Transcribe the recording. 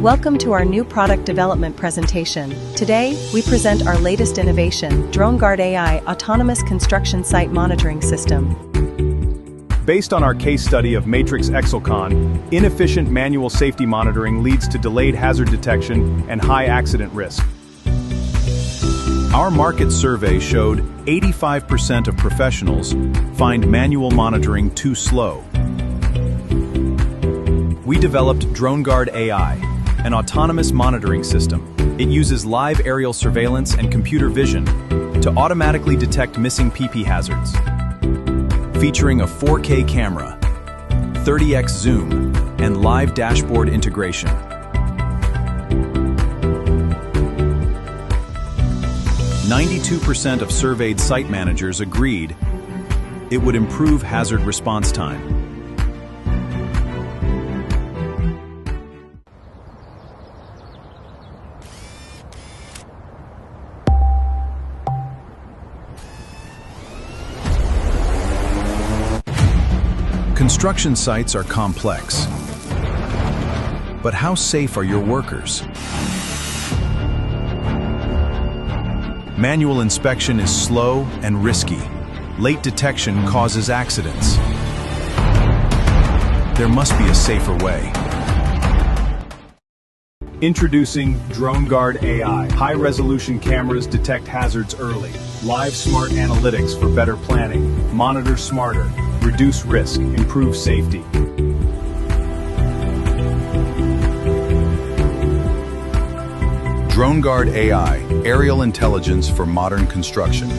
Welcome to our new product development presentation. Today, we present our latest innovation, DroneGuard AI Autonomous Construction Site Monitoring System. Based on our case study of Matrix Exelcon, inefficient manual safety monitoring leads to delayed hazard detection and high accident risk. Our market survey showed 85% of professionals find manual monitoring too slow. We developed DroneGuard AI, an autonomous monitoring system. It uses live aerial surveillance and computer vision to automatically detect missing PP hazards. Featuring a 4K camera, 30x zoom, and live dashboard integration. %92 of surveyed site managers agreed it would improve hazard response time. Construction sites are complex, but how safe are your workers? Manual inspection is slow and risky. Late detection causes accidents. There must be a safer way. Introducing DroneGuard AI. High-resolution cameras detect hazards early. Live smart analytics for better planning. Monitor smarter. Reduce risk. Improve safety. DroneGuard AI, aerial intelligence for modern construction.